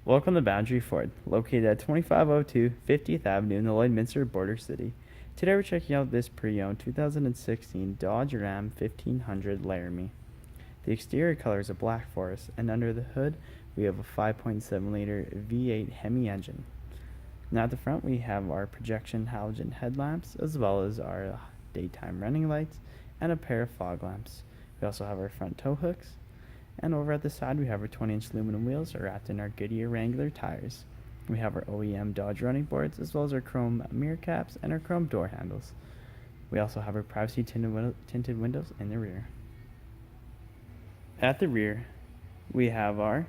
Welcome to Boundary Ford, located at 2502 50th Avenue in the Lloydminster Border City. Today we're checking out this pre-owned 2016 Dodge Ram 1500 Laramie. The exterior color is a black forest, and under the hood we have a 5.7-liter V8 Hemi engine. Now at the front we have our projection halogen headlamps, as well as our daytime running lights and a pair of fog lamps. We also have our front tow hooks. And over at the side, we have our 20-inch aluminum wheels wrapped in our Goodyear Wrangler tires. We have our OEM Dodge running boards, as well as our chrome mirror caps and our chrome door handles. We also have our privacy tinted windows in the rear. At the rear, we have our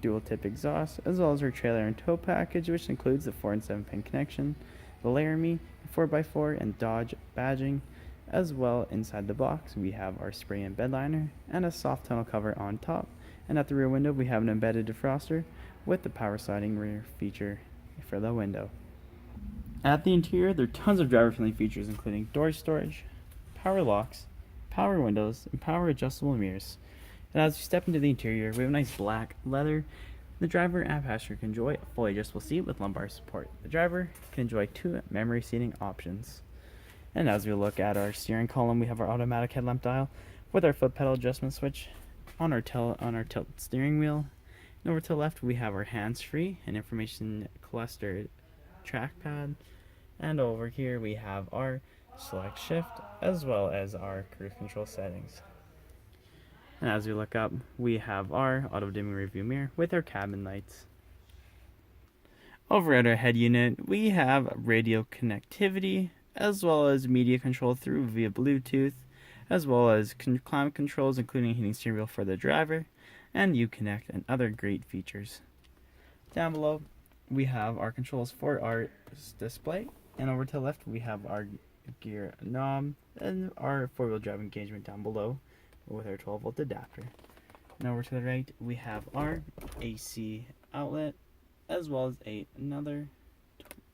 dual tip exhaust, as well as our trailer and tow package, which includes the 4 and 7-pin connection, the Laramie 4x4 and Dodge badging. As well, inside the box, we have our spray and bed liner and a soft tonneau cover on top. And at the rear window, we have an embedded defroster with the power sliding rear feature for the window. At the interior, there are tons of driver-friendly features, including door storage, power locks, power windows, and power adjustable mirrors. And as you step into the interior, we have nice black leather. The driver and passenger can enjoy a fully adjustable seat with lumbar support. The driver can enjoy 2 memory seating options. And as we look at our steering column, we have our automatic headlamp dial with our foot pedal adjustment switch on our tilt steering wheel. And over to the left, we have our hands-free and information clustered trackpad. And over here, we have our select shift, as well as our cruise control settings. And as we look up, we have our auto-dimming rearview mirror with our cabin lights. Over at our head unit, we have radio connectivity, as well as media control through via Bluetooth, as well as climate controls, including heating steering wheel for the driver, and Uconnect and other great features. Down below, we have our controls for our display, and over to the left, we have our gear knob and our 4-wheel drive engagement down below with our 12-volt adapter. And over to the right, we have our AC outlet, as well as another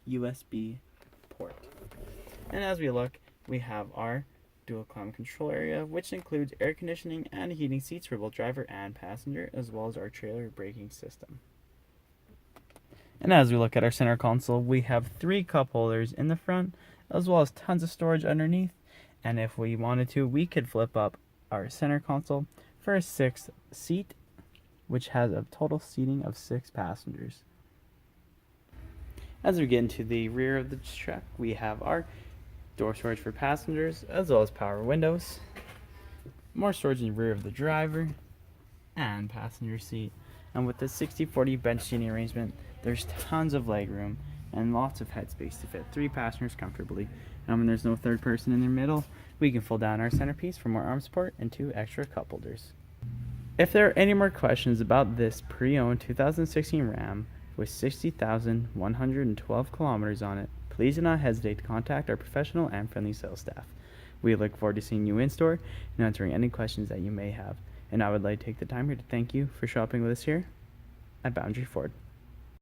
USB port. And as we look, we have our dual climate control area, which includes air conditioning and heating seats for both driver and passenger, as well as our trailer braking system. And as we look at our center console, we have 3 cup holders in the front, as well as tons of storage underneath. And if we wanted to, we could flip up our center console for a 6th seat, which has a total seating of 6 passengers. As we get into the rear of the truck, we have our door storage for passengers, as well as power windows, more storage in the rear of the driver and passenger seat. And with the 60-40 bench seating arrangement, there's tons of legroom and lots of headspace to fit 3 passengers comfortably. And when there's no third person in the middle, we can fold down our centerpiece for more arm support and 2 extra cup holders. If there are any more questions about this pre-owned 2016 Ram with 60,112 kilometers on it, please do not hesitate to contact our professional and friendly sales staff. We look forward to seeing you in store and answering any questions that you may have. And I would like to take the time here to thank you for shopping with us here at Boundary Ford.